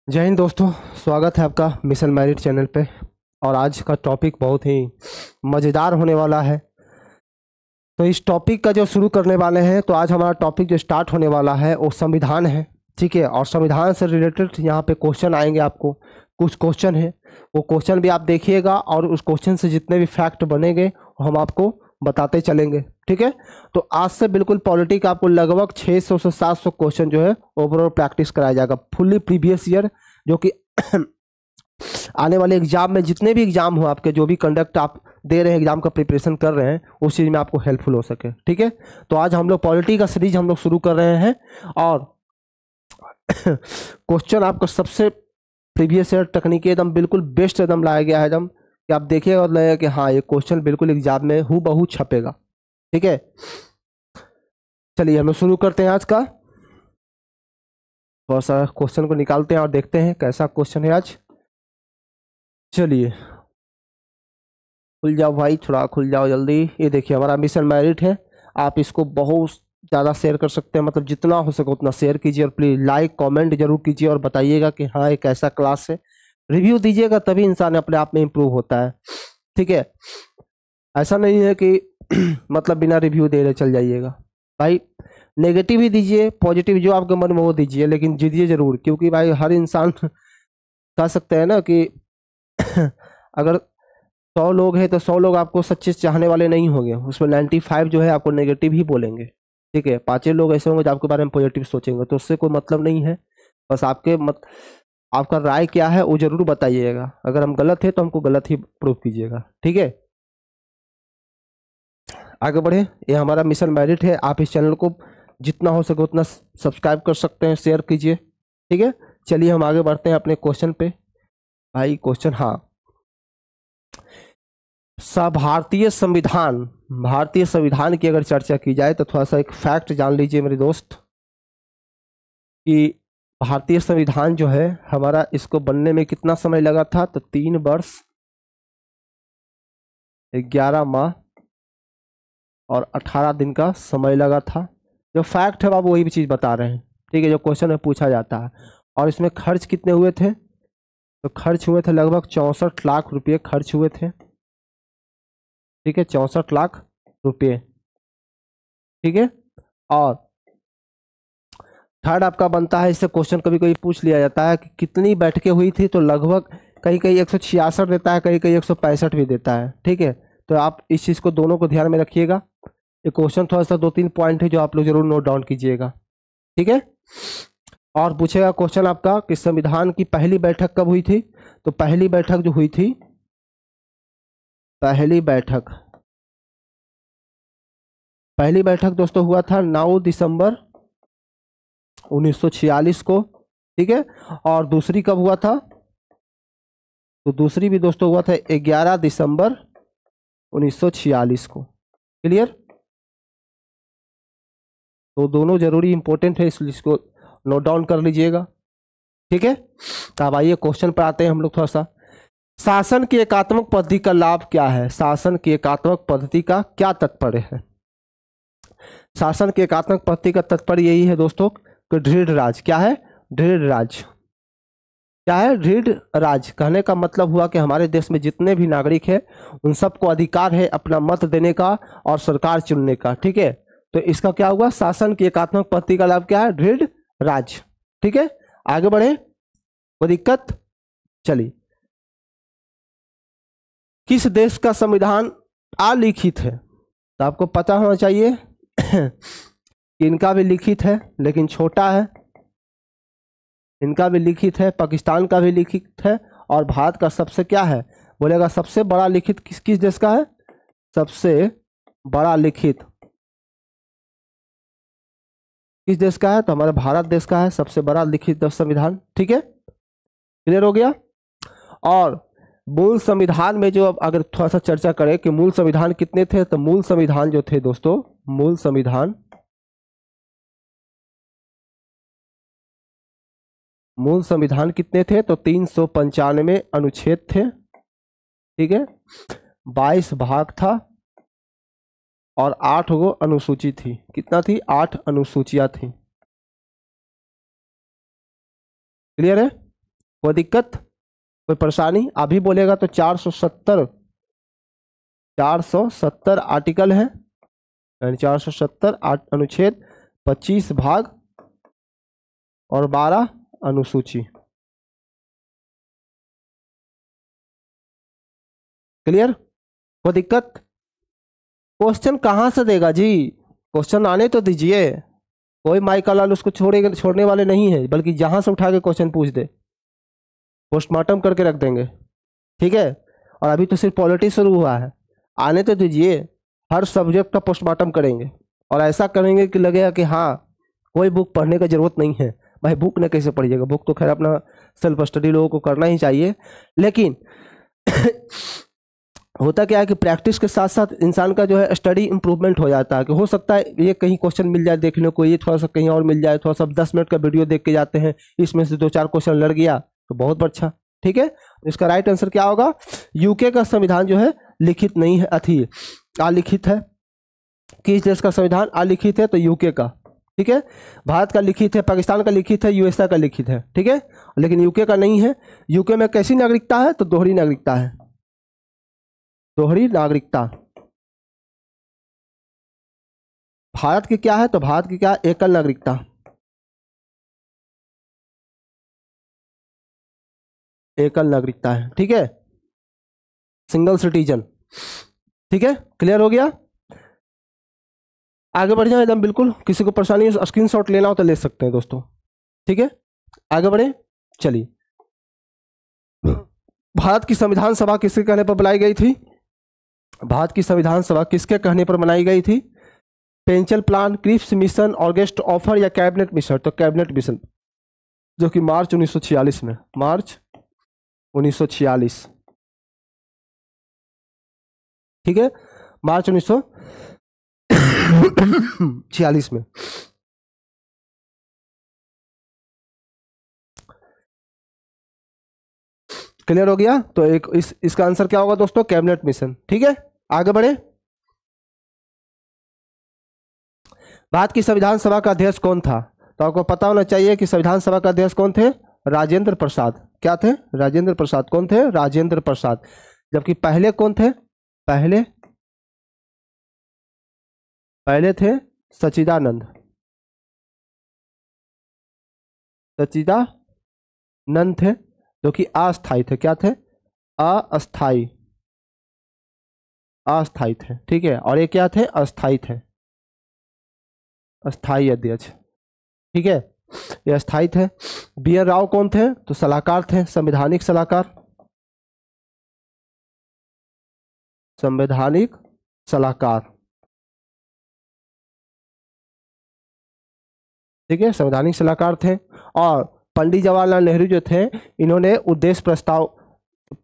जय हिंद दोस्तों। स्वागत है आपका मिशन मैरिट चैनल पे। और आज का टॉपिक बहुत ही मज़ेदार होने वाला है। तो इस टॉपिक का जो शुरू करने वाले हैं, तो आज हमारा टॉपिक जो स्टार्ट होने वाला है वो संविधान है। ठीक है, और संविधान से रिलेटेड यहाँ पे क्वेश्चन आएंगे। आपको कुछ क्वेश्चन है, वो क्वेश्चन भी आप देखिएगा और उस क्वेश्चन से जितने भी फैक्ट बनेंगे हम आपको बताते चलेंगे। ठीक है, तो आज से बिल्कुल पॉलिटिक आपको लगभग 600 से 700 क्वेश्चन जो है ओवरऑल प्रैक्टिस कराया जाएगा, फुल्ली प्रीवियस ईयर, जो कि आने वाले एग्जाम में जितने भी एग्जाम हो आपके, जो भी कंडक्ट आप दे रहे हैं, एग्जाम का प्रिपरेशन कर रहे हैं, उस चीज़ में आपको हेल्पफुल हो सके। ठीक है, तो आज हम लोग पॉलिटी का सीरीज हम लोग शुरू कर रहे हैं। और क्वेश्चन आपको सबसे प्रीवियस ईयर तकनीकी एकदम बिल्कुल बेस्ट एकदम लाया गया है एकदम, कि आप देखिएगा और लगेगा कि हाँ ये क्वेश्चन बिल्कुल एग्जाम में हूबहू छपेगा। ठीक है, चलिए हम लोग शुरू करते हैं आज का। थोड़ा सा क्वेश्चन को निकालते हैं और देखते हैं कैसा क्वेश्चन है आज। चलिए खुल जाओ भाई, थोड़ा खुल जाओ जल्दी। ये देखिए हमारा मिशन मैरिट है। आप इसको बहुत ज़्यादा शेयर कर सकते हैं, मतलब जितना हो सके उतना शेयर कीजिए, और प्लीज़ लाइक कमेंट जरूर कीजिए और बताइएगा कि हाँ एक ऐसा क्लास है। रिव्यू दीजिएगा तभी इंसान अपने आप में इम्प्रूव होता है। ठीक है, ऐसा नहीं है कि मतलब बिना रिव्यू दे रहे चल जाइएगा भाई। नेगेटिव ही दीजिए, पॉजिटिव जो आपके मन में वो दीजिए, लेकिन दीजिए जरूर, क्योंकि भाई हर इंसान कह सकते हैं ना कि अगर 100 लोग हैं तो 100 लोग आपको सच्चे चाहने वाले नहीं होंगे, उसमें 95 जो है आपको नेगेटिव ही बोलेंगे। ठीक है, 5 लोग ऐसे होंगे जो आपके बारे में पॉजिटिव सोचेंगे, तो उससे कोई मतलब नहीं है। बस आपका राय क्या है वो जरूर बताइएगा। अगर हम गलत है तो हमको गलत ही प्रूव कीजिएगा। ठीक है, आगे बढ़े। ये हमारा मिशन मैरिट है। आप इस चैनल को जितना हो सके उतना सब्सक्राइब कर सकते हैं, शेयर कीजिए। ठीक है, चलिए हम आगे बढ़ते हैं अपने क्वेश्चन पे। भाई क्वेश्चन, हाँ, भारतीय संविधान की अगर चर्चा की जाए तो थोड़ा सा एक फैक्ट जान लीजिए मेरे दोस्त, कि भारतीय संविधान जो है हमारा, इसको बनने में कितना समय लगा था, तो 3 वर्ष 11 माह और 18 दिन का समय लगा था। जो फैक्ट है आप वही भी चीज़ बता रहे हैं। ठीक है, जो क्वेश्चन में पूछा जाता है। और इसमें खर्च कितने हुए थे, तो खर्च हुए थे लगभग 64 लाख रुपये खर्च हुए थे। ठीक है, 64 लाख रुपये। ठीक है, और थर्ड आपका बनता है, इससे क्वेश्चन कभी कभी पूछ लिया जाता है कि कितनी बैठकें हुई थी, तो लगभग कहीं कहीं 166 देता है, कहीं कहीं 165 भी देता है। ठीक है, तो आप इस चीज़ को दोनों को ध्यान में रखिएगा। ये क्वेश्चन थोड़ा सा 2-3 पॉइंट है जो आप लोग जरूर नोट डाउन कीजिएगा। ठीक है, और पूछेगा क्वेश्चन आपका कि संविधान की पहली बैठक कब हुई थी, तो पहली बैठक जो हुई थी, पहली बैठक दोस्तों हुआ था 9 दिसंबर 1946 को। ठीक है, और दूसरी कब हुआ था, तो दूसरी भी दोस्तों हुआ था 11 दिसंबर 1946 को। क्लियर, तो दोनों जरूरी इंपॉर्टेंट है, इसको नोट डाउन कर लीजिएगा। ठीक है, तो अब आइए क्वेश्चन पर आते हैं हम लोग थोड़ा सा। शासन की एकात्मक पद्धति का लाभ क्या है, शासन की एकात्मक पद्धति का क्या तात्पर्य है। शासन की एकात्मक पद्धति का तात्पर्य यही है दोस्तों कि दृढ़ राज। क्या है, दृढ़ राज। क्या है, दृढ़ राज। कहने का मतलब हुआ कि हमारे देश में जितने भी नागरिक हैं उन सबको अधिकार है अपना मत देने का और सरकार चुनने का। ठीक है, तो इसका क्या हुआ, शासन की एकात्मक पद्धति का लाभ क्या है, दृढ़ राज। ठीक है, आगे बढ़े, कोई दिक्कत। चलिए, किस देश का संविधान अलिखित है, तो आपको पता होना चाहिए कि इनका भी लिखित है लेकिन छोटा है, इनका भी लिखित है, पाकिस्तान का भी लिखित है, और भारत का सबसे क्या है, बोलेगा सबसे बड़ा लिखित किस किस देश का है, सबसे बड़ा लिखित किस देश का है, तो हमारे भारत देश का है सबसे बड़ा लिखित संविधान। ठीक है, क्लियर हो गया। और मूल संविधान में जो, अब अगर थोड़ा सा चर्चा करें कि मूल संविधान कितने थे, तो मूल संविधान जो थे दोस्तों, मूल संविधान कितने थे, तो 395 अनुच्छेद थे। ठीक है, 22 भाग था और 8 गो अनुसूची थी। कितना थी, 8 अनुसूचियां थी। क्लियर है। कोई दिक्कत, कोई परेशानी? अभी बोलेगा तो 470 आर्टिकल है, यानी 470 अनुच्छेद, 25 भाग और 12 अनुसूची। क्लियर? कोई दिक्कत? क्वेश्चन कहाँ से देगा जी? क्वेश्चन आने तो दीजिए, कोई माइक लाल उसको छोड़ने वाले नहीं है, बल्कि जहां से उठा के क्वेश्चन पूछ दे पोस्टमार्टम करके रख देंगे, ठीक है? और अभी तो सिर्फ पॉलिटी शुरू हुआ है, आने तो दीजिए, हर सब्जेक्ट का पोस्टमार्टम करेंगे और ऐसा करेंगे कि लगेगा कि हाँ कोई बुक पढ़ने की जरूरत नहीं है। भाई बुक ने कैसे पढ़िएगा, बुक तो खैर अपना सेल्फ स्टडी लोगों को करना ही चाहिए, लेकिन होता क्या है कि प्रैक्टिस के साथ साथ इंसान का जो है स्टडी इंप्रूवमेंट हो जाता है। कि हो सकता है ये कहीं क्वेश्चन मिल जाए देखने को, ये थोड़ा सा कहीं और मिल जाए, थोड़ा सा 10 मिनट का वीडियो देख के जाते हैं, इसमें से 2-4 क्वेश्चन लड़ गया तो बहुत अच्छा, ठीक है? इसका राइट आंसर क्या होगा? यूके का संविधान जो है लिखित नहीं है, अलिखित है। किस देश का संविधान अलिखित है? तो यूके का, ठीक है? भारत का लिखित है, पाकिस्तान का लिखित है, यूएसए का लिखित है, ठीक है? लेकिन यूके का नहीं है। यूके में कैसी नागरिकता है? तो दोहरी नागरिकता है, दोहरी नागरिकता। भारत की क्या है? तो भारत की क्या? एकल नागरिकता, एकल नागरिकता है, ठीक है? सिंगल सिटीजन, ठीक है? क्लियर हो गया? आगे बढ़ जाए एकदम बिल्कुल, किसी को परेशानी स्क्रीनशॉट लेना हो तो ले सकते हैं दोस्तों, ठीक है? आगे बढ़े, चलिए। भारत की संविधान सभा किसके कहने पर बुलाई गई थी? भारत की संविधान सभा किसके कहने पर बनाई गई थी? Pension plan, Cripps mission, August offer या कैबिनेट मिशन? तो कैबिनेट मिशन, जो कि मार्च 1946 में, मार्च 1946, ठीक है? मार्च 1946 में। क्लियर हो गया? तो एक इसका आंसर क्या होगा दोस्तों? कैबिनेट मिशन, ठीक है? आगे बढ़े। भारत की संविधान सभा का अध्यक्ष कौन था? तो आपको पता होना चाहिए कि संविधान सभा का अध्यक्ष कौन थे? राजेंद्र प्रसाद। क्या थे? राजेंद्र प्रसाद। कौन थे? राजेंद्र प्रसाद। जबकि पहले कौन थे? पहले थे सच्चिदानंद, सच्चिदानंद थे, जो कि अस्थायी थे। क्या थे? अस्थायी, अस्थायी थे, ठीक है? और ये क्या थे? अस्थायी थे, अस्थायी अध्यक्ष, ठीक है? ये अस्थायी थे। बी एन राव कौन थे? तो सलाहकार थे, संवैधानिक सलाहकार, संवैधानिक सलाहकार, ठीक है? संवैधानिक सलाहकार थे। और पंडित जवाहरलाल नेहरू जो थे, इन्होंने उद्देश्य प्रस्ताव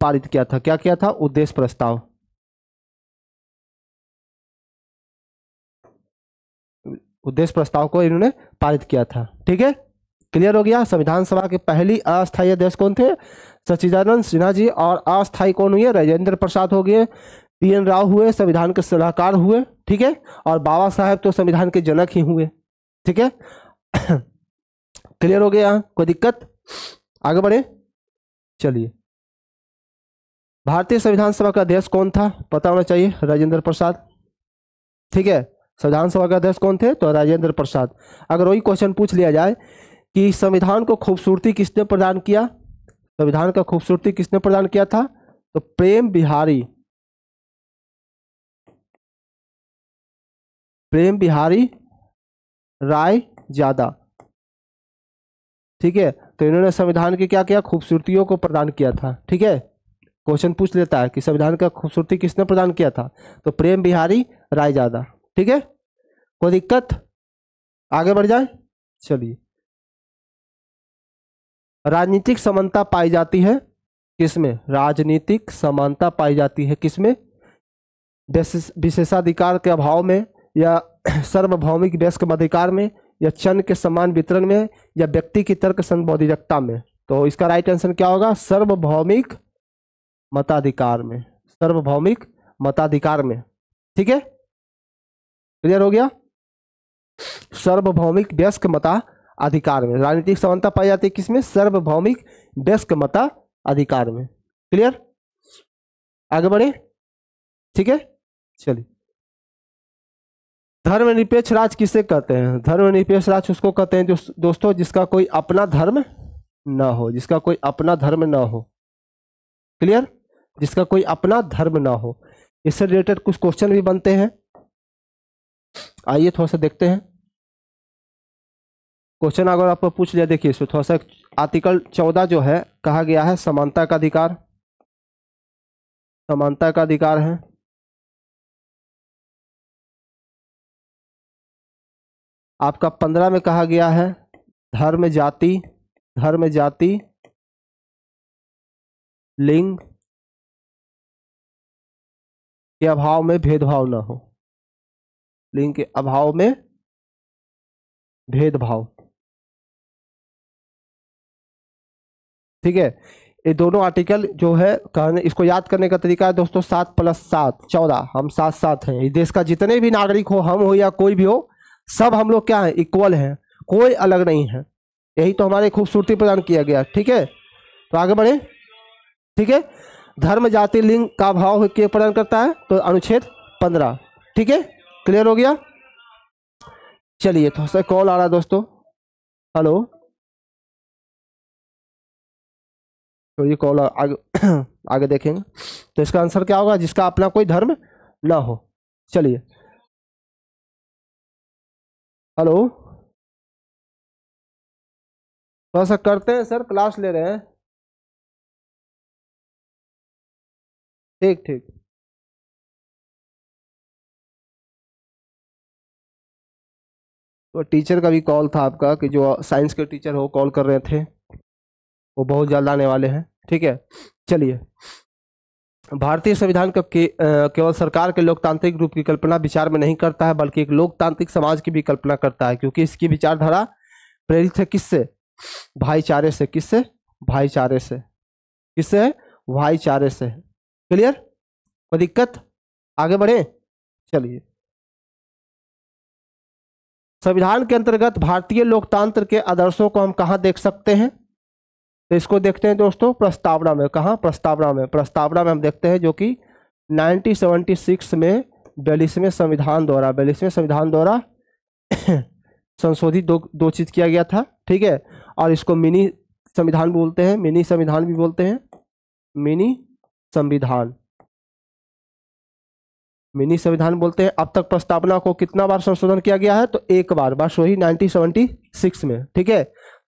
पारित किया था। क्या किया था? उद्देश्य प्रस्ताव, उद्देश्य प्रस्ताव को इन्होंने पारित किया था, ठीक है? क्लियर हो गया? संविधान सभा के पहली अस्थायी अध्यक्ष कौन थे? सच्चिदानंद सिन्हा जी। और अस्थायी कौन हुए? राजेंद्र प्रसाद हो गए, पी एन राव हुए, संविधान के सलाहकार हुए, ठीक है? और बाबा साहेब तो संविधान के जनक ही हुए, ठीक है? क्लियर हो गया? कोई दिक्कत? आगे बढ़े, चलिए। भारतीय संविधान सभा का अध्यक्ष कौन था? पता होना चाहिए, राजेंद्र प्रसाद, ठीक है? संविधान सभा का अध्यक्ष कौन थे? तो राजेंद्र प्रसाद। अगर वही क्वेश्चन पूछ लिया जाए कि संविधान को खूबसूरती किसने प्रदान किया, संविधान का खूबसूरती किसने प्रदान किया था? तो प्रेम बिहारी राय ज्यादा, ठीक है? तो इन्होंने संविधान की क्या किया? खूबसूरतियों को प्रदान किया था, ठीक है? क्वेश्चन पूछ लेता है कि संविधान का खूबसूरती किसने प्रदान किया था? तो प्रेम बिहारी राय ज्यादा, ठीक है? कोई दिक्कत? आगे बढ़ जाए, चलिए। राजनीतिक समानता पाई जाती है किसमें? राजनीतिक समानता पाई जाती है किसमें? विशेषाधिकार के अभाव में, या सार्वभौमिक वयस्क मताधिकार में, या चंद के समान वितरण में, या व्यक्ति की तर्क संबोधिकता में? तो इसका राइट आंसर क्या होगा? सार्वभौमिक मताधिकार में, सार्वभौमिक मताधिकार में, ठीक है? क्लियर हो गया? सार्वभौमिक वयस्क अधिकार में। राजनीतिक समानता पाई जाती है किसमें? सार्वभौमिक वयस्क मता अधिकार में। क्लियर? आगे बढ़े, ठीक है। चलिए, धर्मनिरपेक्ष राज्य किसे कहते हैं? धर्मनिरपेक्ष राज्य उसको कहते हैं जो दोस्तों जिसका कोई अपना धर्म ना हो, जिसका कोई अपना धर्म ना हो। क्लियर? जिसका कोई अपना धर्म ना हो। इससे रिलेटेड कुछ क्वेश्चन भी बनते हैं, आइए थोड़ा सा देखते हैं। क्वेश्चन अगर आपको पूछ लिया, देखिए इसमें थोड़ा सा आर्टिकल 14 जो है कहा गया है समानता का अधिकार, समानता का अधिकार है। आपका 15 में कहा गया है धर्म जाति, धर्म जाति लिंग के अभाव में भेदभाव न हो, लिंग के अभाव में भेदभाव। ठीक है, ये दोनों आर्टिकल जो है कहने, इसको याद करने का तरीका है दोस्तों 7 + 7 14, हम 7 हैं। इस देश का जितने भी नागरिक हो, हम हो या कोई भी हो, सब हम लोग क्या है? इक्वल हैं, कोई अलग नहीं है। यही तो हमारे खूबसूरती प्रदान किया गया। ठीक है, तो आगे बढ़े। ठीक है, धर्म जाति लिंग का भाव के प्रदान करता है, तो अनुच्छेद 15। ठीक है, क्लियर हो गया। चलिए थोड़ा सा कॉल आ रहा है दोस्तों, हेलो, तो ये कॉल आगे आगे देखेंगे। तो इसका आंसर क्या होगा? जिसका अपना कोई धर्म ना हो। चलिए, हेलो, थोड़ा सा करते हैं सर, क्लास ले रहे हैं। ठीक ठीक, तो टीचर का भी कॉल था आपका, कि जो साइंस के टीचर हो कॉल कर रहे थे, वो बहुत जल्द आने वाले हैं। ठीक है, चलिए, भारतीय संविधान का केवल सरकार के लोकतांत्रिक रूप की कल्पना विचार में नहीं करता है, बल्कि एक लोकतांत्रिक समाज की भी कल्पना करता है, क्योंकि इसकी विचारधारा प्रेरित है किससे? भाईचारे से। किससे? भाईचारे से। किससे? भाईचारे से। क्लियर? कोई दिक्कत? आगे बढ़े। चलिए, संविधान के अंतर्गत भारतीय लोकतंत्र के आदर्शों को हम कहाँ देख सकते हैं? तो इसको देखते हैं दोस्तों प्रस्तावना में। कहाँ? प्रस्तावना में। प्रस्तावना में हम देखते हैं, जो कि 1976 में 42वें संविधान द्वारा संशोधित दो चीज किया गया था। ठीक है, और इसको मिनी संविधान भी बोलते हैं, मिनी संविधान भी बोलते हैं, मिनी संविधान, मिनी संविधान बोलते हैं। अब तक प्रस्तावना को कितना बार संशोधन किया गया है? तो एक बार, बस वही 1976 में। ठीक है,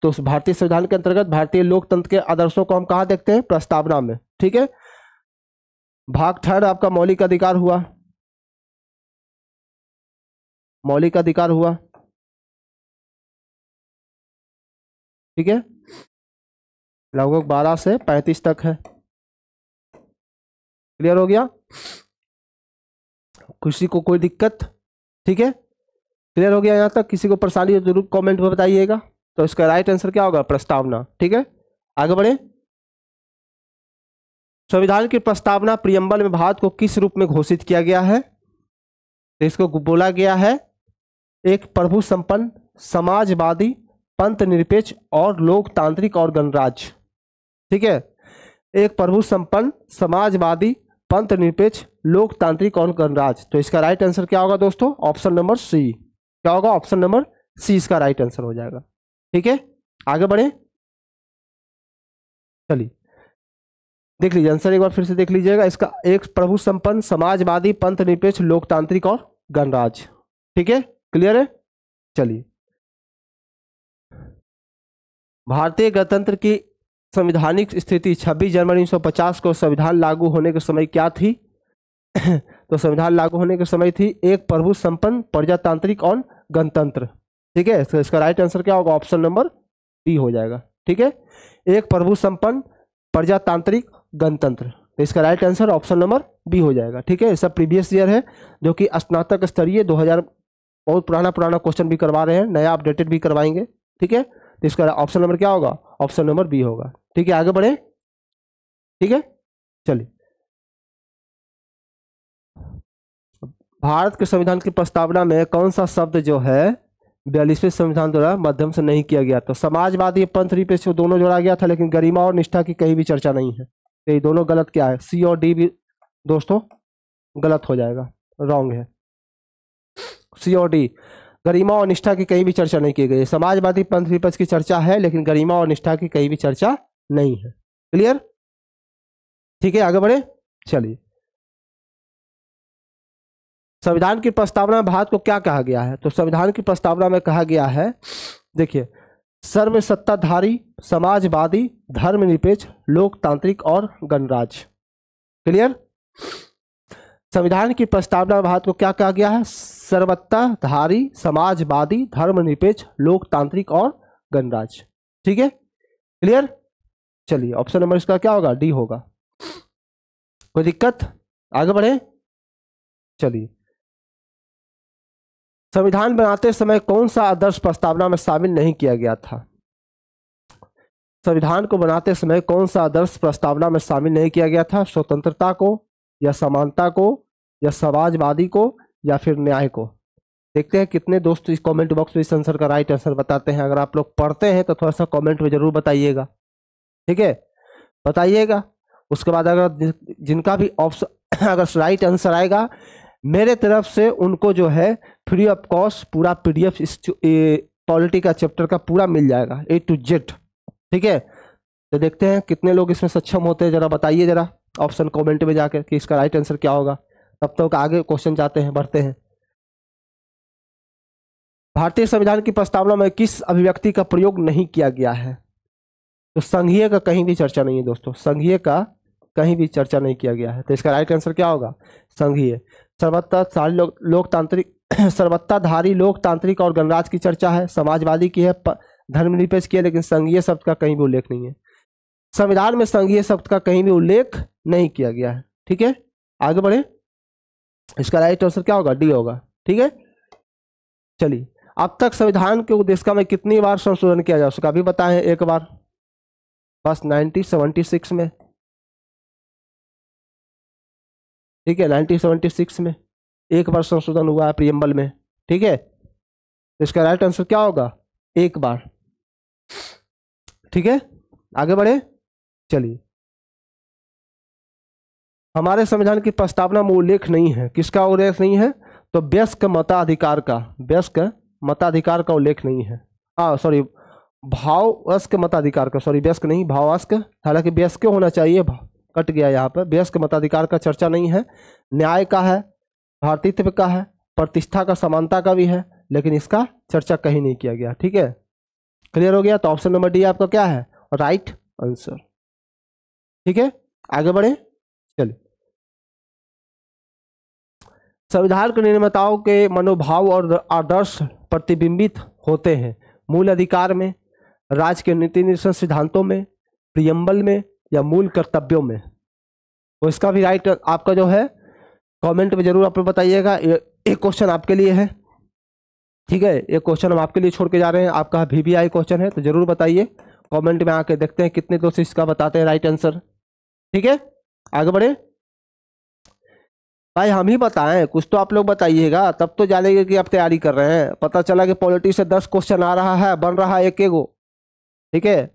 तो उस भारतीय संविधान के अंतर्गत भारतीय लोकतंत्र के आदर्शों को हम कहाँ देखते हैं? प्रस्तावना में। ठीक है, भाग 3 आपका मौलिक अधिकार हुआ, मौलिक अधिकार हुआ। ठीक है, लगभग 12 से 35 तक है। क्लियर हो गया? किसी को कोई दिक्कत? ठीक है, क्लियर हो गया यहाँ तक? किसी को परेशानी हो जरूर कमेंट में बताइएगा। तो इसका राइट आंसर क्या होगा? प्रस्तावना। ठीक है, आगे बढ़े। संविधान की प्रस्तावना प्रियम्बल में भारत को किस रूप में घोषित किया गया है? तो इसको बोला गया है एक प्रभु संपन्न, समाजवादी, पंथ निरपेक्ष और लोकतांत्रिक और गणराज्य। ठीक है, एक प्रभु संपन्न, समाजवादी, पंथ निरपेक्ष, लोकतांत्रिक और गणराज्य। तो इसका राइट आंसर क्या होगा दोस्तों? Option number C. क्या होगा? ऑप्शन नंबर सी इसका राइट आंसर हो जाएगा। ठीक है, आगे बढ़े। चलिए देख लीजिए आंसर, एक बार फिर से देख लीजिएगा इसका। एक प्रभु संपन्न, समाजवादी, पंथ निरपेक्ष, लोकतांत्रिक और गणराज्य। ठीक है, क्लियर है? चलिए, भारतीय गणतंत्र की संवैधानिक स्थिति 26 जनवरी 1950 को संविधान लागू होने के समय क्या थी? तो संविधान लागू होने के समय थी एक प्रभु संपन्न, प्रजातांत्रिक और गणतंत्र। ठीक है, तो इसका राइट आंसर क्या होगा? ऑप्शन नंबर डी हो जाएगा। ठीक है, एक प्रभु संपन्न, प्रजातांत्रिक, गणतंत्र। तो इसका right answer option number B हो जाएगा। ठीक है, सब प्रीवियस ईयर है, जो कि स्नातक स्तरीय 2000 बहुत पुराना क्वेश्चन भी करवा रहे हैं, नया अपडेटेड भी करवाएंगे। ठीक है, तो इसका ऑप्शन नंबर क्या होगा? ऑप्शन नंबर बी होगा। ठीक है, आगे बढ़े। ठीक है, चलिए, भारत के संविधान की प्रस्तावना में कौन सा शब्द जो है 42वें संविधान द्वारा माध्यम से नहीं किया गया। तो समाजवादी पंथ निरपेक्ष दोनों जोड़ा गया था, लेकिन गरिमा और निष्ठा की कहीं भी चर्चा नहीं है। तो ये दोनों गलत क्या है, सी और डी भी दोस्तों गलत हो जाएगा, रॉन्ग है। सी और डी, गरिमा और निष्ठा की कहीं भी चर्चा नहीं की गई। समाजवादी पंथ निरपेक्ष की चर्चा है, लेकिन गरिमा और निष्ठा की कहीं भी चर्चा नहीं है। क्लियर? ठीक है, आगे बढ़े। चलिए, संविधान की प्रस्तावना में भारत को क्या कहा गया है? तो संविधान की प्रस्तावना में कहा गया है, देखिए, सर्वसत्ताधारी, समाजवादी, धर्मनिरपेक्ष, लोकतांत्रिक और गणराज्य। क्लियर? संविधान की प्रस्तावना में भारत को क्या कहा गया है? सर्वसत्ताधारी, समाजवादी, धर्मनिरपेक्ष, लोकतांत्रिक और गणराज्य। ठीक है, क्लियर? चलिए, ऑप्शन नंबर इसका क्या होगा? डी होगा। कोई दिक्कत? आगे बढ़े। चलिए, संविधान बनाते समय कौन सा आदर्श प्रस्तावना में शामिल नहीं किया गया था? संविधान को बनाते समय कौन सा आदर्श प्रस्तावना में शामिल नहीं किया गया था? स्वतंत्रता को, या समानता को, या समाजवादी को, या फिर न्याय को? देखते हैं कितने दोस्त इस कमेंट बॉक्स में इस आंसर का राइट आंसर बताते हैं। अगर आप लोग पढ़ते हैं तो थोड़ा सा कमेंट में जरूर बताइएगा। ठीक है, बताइएगा। उसके बाद अगर जिनका भी ऑप्शन अगर राइट आंसर आएगा, मेरे तरफ से उनको जो है फ्री ऑफ कॉस्ट पूरा PDF इस पॉलिटी का चैप्टर का पूरा मिल जाएगा, A to Z। ठीक है, तो देखते हैं कितने लोग इसमें सक्षम होते हैं। जरा बताइए जरा ऑप्शन कमेंट में जाकर कि इसका राइट आंसर क्या होगा। तब तक आगे क्वेश्चन जाते हैं, बढ़ते हैं। भारतीय संविधान की प्रस्तावना में किस अभिव्यक्ति का प्रयोग नहीं किया गया है? तो संघीय का कहीं भी चर्चा नहीं है दोस्तों, संघीय का कहीं भी चर्चा नहीं किया गया है। तो इसका राइट आंसर क्या होगा? संघीय। सर्वत्ताधारी लोकतांत्रिक सर्वत्ताधारी, लोकतांत्रिक और गणराज्य की चर्चा है। समाजवादी की है, धर्मनिरपेक्ष की है, लेकिन संघीय शब्द का कहीं भी उल्लेख नहीं है। संविधान में संघीय शब्द का कहीं भी उल्लेख नहीं किया गया है। ठीक है, आगे बढ़े। इसका राइट आंसर क्या होगा? डी होगा। ठीक है, चलिए, अब तक संविधान के उद्देश्य में कितनी बार संशोधन किया जा सका? अभी बताएं, एक बार बस 1976 में। ठीक है, 1976 में एक बार संशोधन हुआ है प्रियम्बल में। ठीक है, तो इसका राइट आंसर क्या होगा? एक बार। ठीक है, आगे बढ़े। चलिए, हमारे संविधान की प्रस्तावना में उल्लेख नहीं है। किसका उल्लेख नहीं है? तो वयस्क मताधिकार का, वयस्क मताधिकार का उल्लेख नहीं है। सॉरी, भावस्क मताधिकार का, सॉरी वयस्क नहीं, भावस्क। हालांकि वयस्क होना चाहिए, कट गया यहाँ पर। वयस्क मताधिकार का चर्चा नहीं है। न्याय का है, भारतीत्व का है, प्रतिष्ठा का, समानता का भी है, लेकिन इसका चर्चा कहीं नहीं किया गया। ठीक है, क्लियर हो गया? तो ऑप्शन नंबर डी आपका क्या है? Right answer. ठीक है, आगे बढ़े। चलिए, संविधान के निर्माताओं के मनोभाव और आदर्श प्रतिबिंबित होते हैं मूल अधिकार में, राज्य के नीति निर्देशन सिद्धांतों में, प्रियम्बल में, या मूल कर्तव्यों में? तो इसका भी राइट आपका जो है कमेंट में जरूर आप लोग बताइएगा। एक क्वेश्चन आपके लिए है। ठीक है, एक क्वेश्चन हम आपके लिए छोड़ के जा रहे हैं। आपका VBI क्वेश्चन है, तो जरूर बताइए कमेंट में आके। देखते हैं कितने दोस्त इसका बताते हैं राइट आंसर। ठीक है, आगे बढ़े। भाई हम ही बताएं, कुछ तो आप लोग बताइएगा, तब तो जानेंगे कि आप तैयारी कर रहे हैं। पता चला कि पॉलिटी से 10 क्वेश्चन आ रहा है, बन रहा है एक एगो। ठीक है,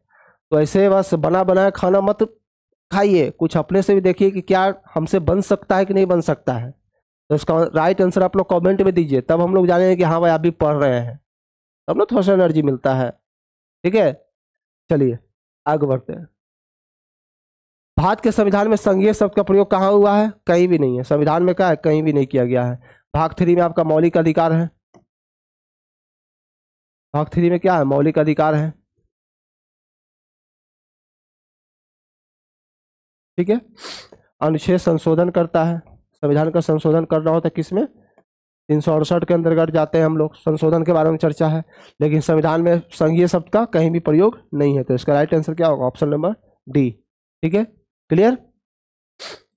तो ऐसे बस बना बनाया खाना मत खाइए, कुछ अपने से भी देखिए कि क्या हमसे बन सकता है कि नहीं बन सकता है। तो इसका राइट आंसर आप लोग कमेंट में दीजिए, तब हम लोग जानेंगे कि हाँ भाई आप भी पढ़ रहे हैं, तब ना थोड़ा सा एनर्जी मिलता है। ठीक है, चलिए आगे बढ़ते हैं। भारत के संविधान में संघीय शब्द का प्रयोग कहाँ हुआ है? कहीं भी नहीं है। संविधान में क्या है? कहीं भी नहीं किया गया है। भाग 3 में आपका मौलिक अधिकार है। भाग 3 में क्या है? मौलिक अधिकार है। ठीक है, अनुच्छेद संशोधन करता है। संविधान का संशोधन करना होता है किसमें? 368 के अंतर्गत जाते हैं हम लोग। संशोधन के बारे में चर्चा है, लेकिन संविधान में संघीय शब्द का कहीं भी प्रयोग नहीं है। तो इसका राइट आंसर क्या होगा? Option number D. ठीक है, क्लियर?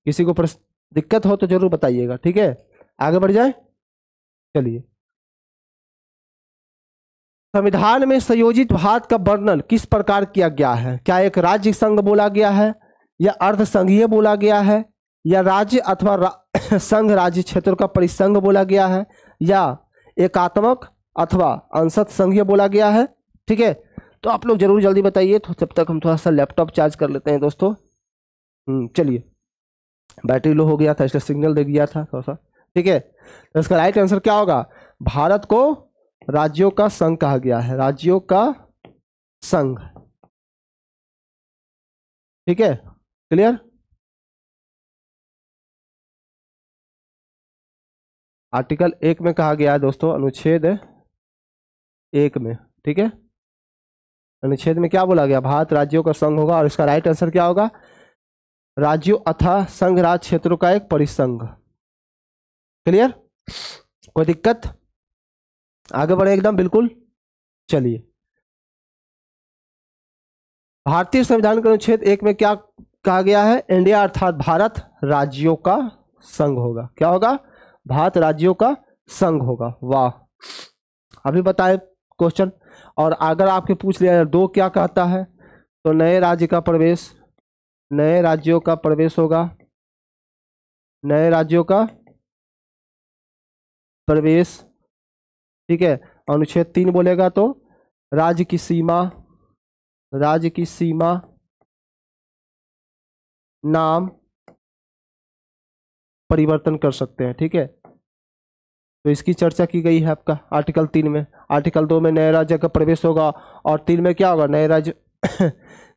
किसी को दिक्कत हो तो जरूर बताइएगा। ठीक है, आगे बढ़ जाए। चलिए, संविधान में संयोजित भारत का वर्णन किस प्रकार किया गया है? क्या एक राज्य संघ बोला गया है, या अर्ध संघीय बोला गया है, या राज्य अथवा संघ राज्य क्षेत्रों का परिसंघ बोला गया है, या एकात्मक अथवा अंशत संघीय बोला गया है। ठीक है, तो आप लोग जरूर जल्दी बताइए। तो जब तक हम थोड़ा सा लैपटॉप चार्ज कर लेते हैं दोस्तों। चलिए, बैटरी लो हो गया था इसलिए सिग्नल दे दिया था थोड़ा सा। ठीक है, तो इसका राइट आंसर क्या होगा? भारत को राज्यों का संघ कहा गया है, राज्यों का संघ। ठीक है, क्लियर? आर्टिकल 1 में कहा गया है दोस्तों, अनुच्छेद 1 में। ठीक है, अनुच्छेद में क्या बोला गया? भारत राज्यों का संघ होगा, और इसका राइट आंसर क्या होगा? राज्यों अथवा संघ राज्य क्षेत्रों का एक परिसंघ। क्लियर? कोई दिक्कत? आगे बढ़े एकदम बिल्कुल। चलिए, भारतीय संविधान के अनुच्छेद 1 में क्या कहा गया है? इंडिया अर्थात भारत राज्यों का संघ होगा। क्या होगा? भारत राज्यों का संघ होगा। वाह, अभी बताए क्वेश्चन। और अगर आपके पूछ लिया 2 क्या कहता है, तो नए राज्य का प्रवेश, नए राज्यों का प्रवेश होगा, नए राज्यों का प्रवेश। ठीक है, अनुच्छेद 3 बोलेगा तो राज्य की सीमा, राज्य की सीमा, नाम परिवर्तन कर सकते हैं। ठीक है, तो इसकी चर्चा की गई है आपका आर्टिकल 3 में। आर्टिकल 2 में नए राज्य का प्रवेश होगा, और 3 में क्या होगा? नए राज्य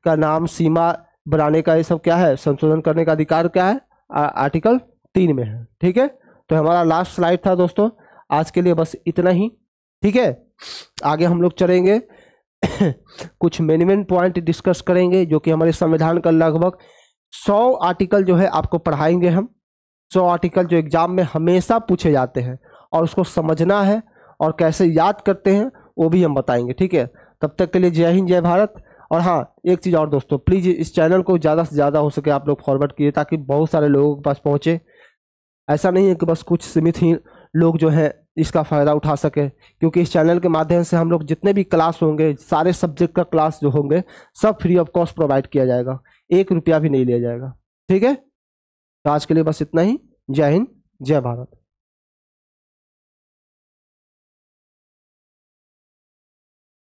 का नाम, सीमा बनाने का, ये सब क्या है? संशोधन करने का अधिकार क्या है? आर्टिकल 3 में है। ठीक है, तो हमारा लास्ट स्लाइड था दोस्तों, आज के लिए बस इतना ही। ठीक है, आगे हम लोग चलेंगे कुछ मेन पॉइंट डिस्कस करेंगे, जो कि हमारे संविधान का लगभग 100 आर्टिकल जो है आपको पढ़ाएंगे हम। 100 आर्टिकल जो एग्जाम में हमेशा पूछे जाते हैं, और उसको समझना है और कैसे याद करते हैं वो भी हम बताएंगे। ठीक है, तब तक के लिए जय हिंद, जय भारत। और हाँ, एक चीज़ और दोस्तों, प्लीज़ इस चैनल को ज़्यादा से ज़्यादा हो सके आप लोग फॉरवर्ड कीजिए, ताकि बहुत सारे लोगों के पास पहुँचे। ऐसा नहीं है कि बस कुछ सीमित ही लोग जो हैं इसका फ़ायदा उठा सके, क्योंकि इस चैनल के माध्यम से हम लोग जितने भी क्लास होंगे, सारे सब्जेक्ट का क्लास जो होंगे, सब फ्री ऑफ कॉस्ट प्रोवाइड किया जाएगा, 1 रुपया भी नहीं लिया जाएगा। ठीक है, तो आज के लिए बस इतना ही। जय हिंद, जय भारत।